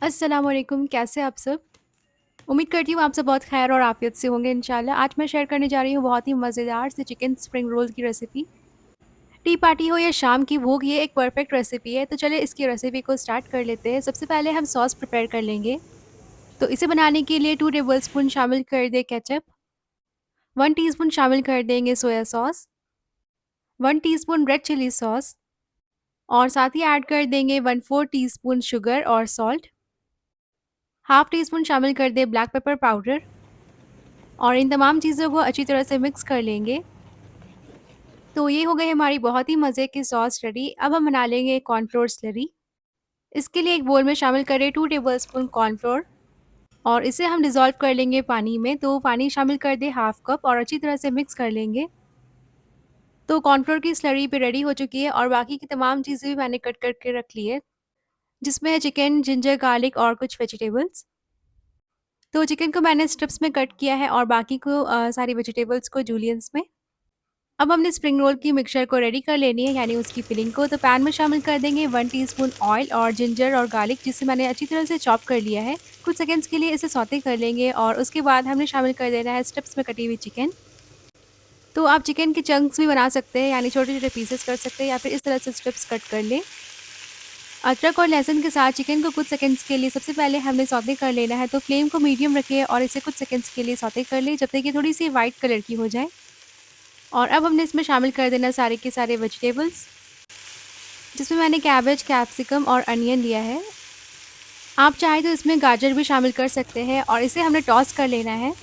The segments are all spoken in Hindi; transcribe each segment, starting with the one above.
अस्सलाम वालेकुम, कैसे आप सब? उम्मीद करती हूँ आप सब बहुत खैर और आफ़ियत से होंगे इंशाल्लाह। आज मैं शेयर करने जा रही हूँ बहुत ही मज़ेदार से चिकन स्प्रिंग रोल की रेसिपी। टी पार्टी हो या शाम की भूख, ये एक परफेक्ट रेसिपी है। तो चलिए इसकी रेसिपी को स्टार्ट कर लेते हैं। सबसे पहले हम सॉस प्रिपेयर कर लेंगे। तो इसे बनाने के लिए 2 टेबलस्पून शामिल कर दें केचअप, 1 टीस्पून शामिल कर देंगे soya sauce, 1 teaspoon red chilli sauce और साथ ही ऐड कर देंगे 1/4 टीस्पून शुगर और सॉल्ट, हाफ टी स्पून शामिल कर दें ब्लैक पेपर पाउडर और इन तमाम चीज़ों को अच्छी तरह से मिक्स कर लेंगे। तो ये हो गई हमारी बहुत ही मज़े की सॉस रेडी। अब हम बना लेंगे कॉर्नफ्लोर स्लरी। इसके लिए एक बोल में शामिल करें 2 टेबलस्पून कॉर्नफ्लोर और इसे हम डिज़ोल्व कर लेंगे पानी में। तो पानी शामिल कर दें हाफ कप और अच्छी तरह से मिक्स कर लेंगे। तो कॉर्नफ्लोर की स्लरी भी रेडी हो चुकी है और बाकी की तमाम चीज़ें भी मैंने कट करके रख ली है, जिसमें है चिकन, जिंजर गार्लिक और कुछ वेजिटेबल्स। तो चिकन को मैंने स्ट्रिप्स में कट किया है और बाकी को सारी वेजिटेबल्स को जूलियंस में। अब हमने स्प्रिंग रोल की मिक्सचर को रेडी कर लेनी है, यानी उसकी फिलिंग को। तो पैन में शामिल कर देंगे 1 टीस्पून ऑयल और जिंजर और गार्लिक, जिसे मैंने अच्छी तरह से चॉप कर लिया है। कुछ सेकंड्स के लिए इसे सौते कर लेंगे और उसके बाद हमने शामिल कर देना है स्ट्रिप्स में कटी हुई चिकन। तो आप चिकन के चंक्स भी बना सकते हैं, यानी छोटे छोटे पीसेस कर सकते हैं या फिर इस तरह से स्ट्रिप्स कट कर लें। अदरक और लहसुन के साथ चिकन को कुछ सेकंड्स के लिए सबसे पहले हमने सौते कर लेना है। तो फ्लेम को मीडियम रखिए और इसे कुछ सेकंड्स के लिए सौते कर लें, जब तक ये थोड़ी सी वाइट कलर की हो जाए। और अब हमने इसमें शामिल कर देना सारे के सारे वेजिटेबल्स, जिसमें मैंने कैबेज, कैप्सिकम और अनियन लिया है। आप चाहें तो इसमें गाजर भी शामिल कर सकते हैं और इसे हमने टॉस कर लेना है।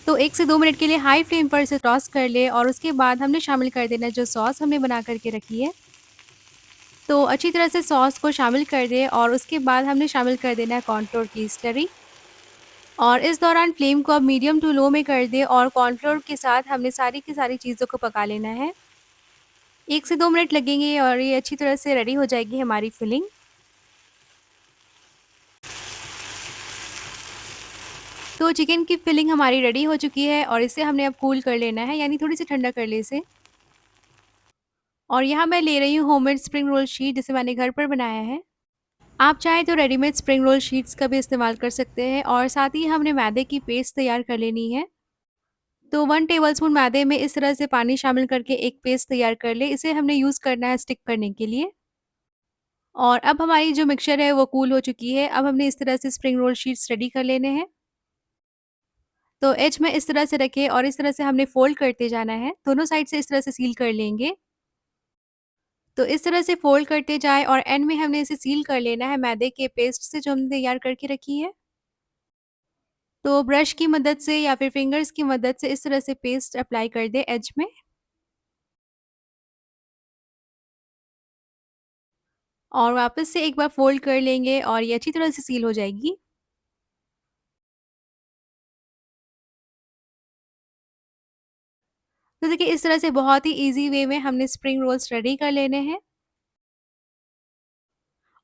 तो 1 से 2 मिनट के लिए हाई फ्लेम पर इसे टॉस कर ले और उसके बाद हमने शामिल कर देना जो सॉस हमने बना करके रखी है। तो अच्छी तरह से सॉस को शामिल कर दें और उसके बाद हमने शामिल कर देना है कॉर्नफ्लोर की स्लरी। और इस दौरान फ्लेम को अब मीडियम टू लो में कर दें और कॉर्नफ्लोर के साथ हमने सारी की सारी चीज़ों को पका लेना है। 1 से 2 मिनट लगेंगे और ये अच्छी तरह से रेडी हो जाएगी हमारी फिलिंग। तो चिकन की फिलिंग हमारी रेडी हो चुकी है और इसे हमने अब कूल कर लेना है, यानी थोड़ी सी ठंडा कर ले इसे। और यहाँ मैं ले रही हूँ होममेड स्प्रिंग रोल शीट, जिसे मैंने घर पर बनाया है। आप चाहें तो रेडीमेड स्प्रिंग रोल शीट्स का भी इस्तेमाल कर सकते हैं। और साथ ही हमने मैदे की पेस्ट तैयार कर लेनी है। तो 1 टेबलस्पून मैदे में इस तरह से पानी शामिल करके एक पेस्ट तैयार कर ले। इसे हमने यूज़ करना है स्टिक करने के लिए। और अब हमारी जो मिक्सचर है वो कूल हो चुकी है। अब हमने इस तरह से स्प्रिंग रोल शीट्स रेडी कर लेने हैं। तो एज में इस तरह से रखें और इस तरह से हमने फ़ोल्ड करते जाना है। दोनों साइड से इस तरह से सील कर लेंगे। तो इस तरह से फ़ोल्ड करते जाएँ और एंड में हमने इसे सील कर लेना है मैदे के पेस्ट से, जो हमने तैयार करके रखी है। तो ब्रश की मदद से या फिर फिंगर्स की मदद से इस तरह से पेस्ट अप्लाई कर दें एज में। और वापस से एक बार फ़ोल्ड कर लेंगे और ये अच्छी तरह से सील हो जाएगी। तो देखिए इस तरह से बहुत ही ईज़ी वे में हमने स्प्रिंग रोल्स रेडी कर लेने हैं।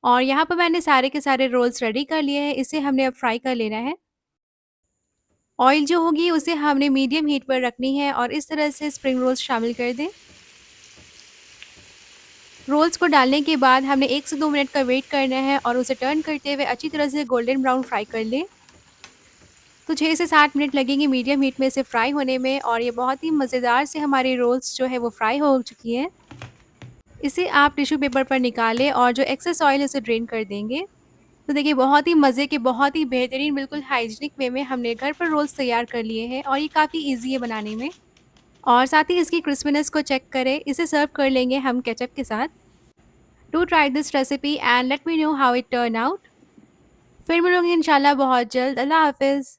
और यहाँ पर मैंने सारे के सारे रोल्स रेडी कर लिए हैं। इसे हमने अब फ्राई कर लेना है। ऑयल जो होगी उसे हमने मीडियम हीट पर रखनी है और इस तरह से स्प्रिंग रोल्स शामिल कर दें। रोल्स को डालने के बाद हमने 1 से 2 मिनट का वेट करना है और उसे टर्न करते हुए अच्छी तरह से गोल्डन ब्राउन फ्राई कर लें। तो 6 से 7 मिनट लगेंगे मीडियम हीट में इसे फ्राई होने में। और ये बहुत ही मज़ेदार से हमारी रोल्स जो है वो फ्राई हो चुकी हैं। इसे आप टिश्यू पेपर पर निकालें और जो एक्सेस ऑयल है उसे ड्रेन कर देंगे। तो देखिए बहुत ही मज़े के, बहुत ही बेहतरीन, बिल्कुल हाइजीनिक वे में हमने घर पर रोल्स तैयार कर लिए हैं और ये काफ़ी ईज़ी है बनाने में। और साथ ही इसकी क्रिस्पीनेस को चेक करें। इसे सर्व कर लेंगे हम केचप के साथ। Do try this recipe and let me know how it turn out. फिर मिलूंगी इंशाल्लाह बहुत जल्द। अल्लाह हाफ़िज़।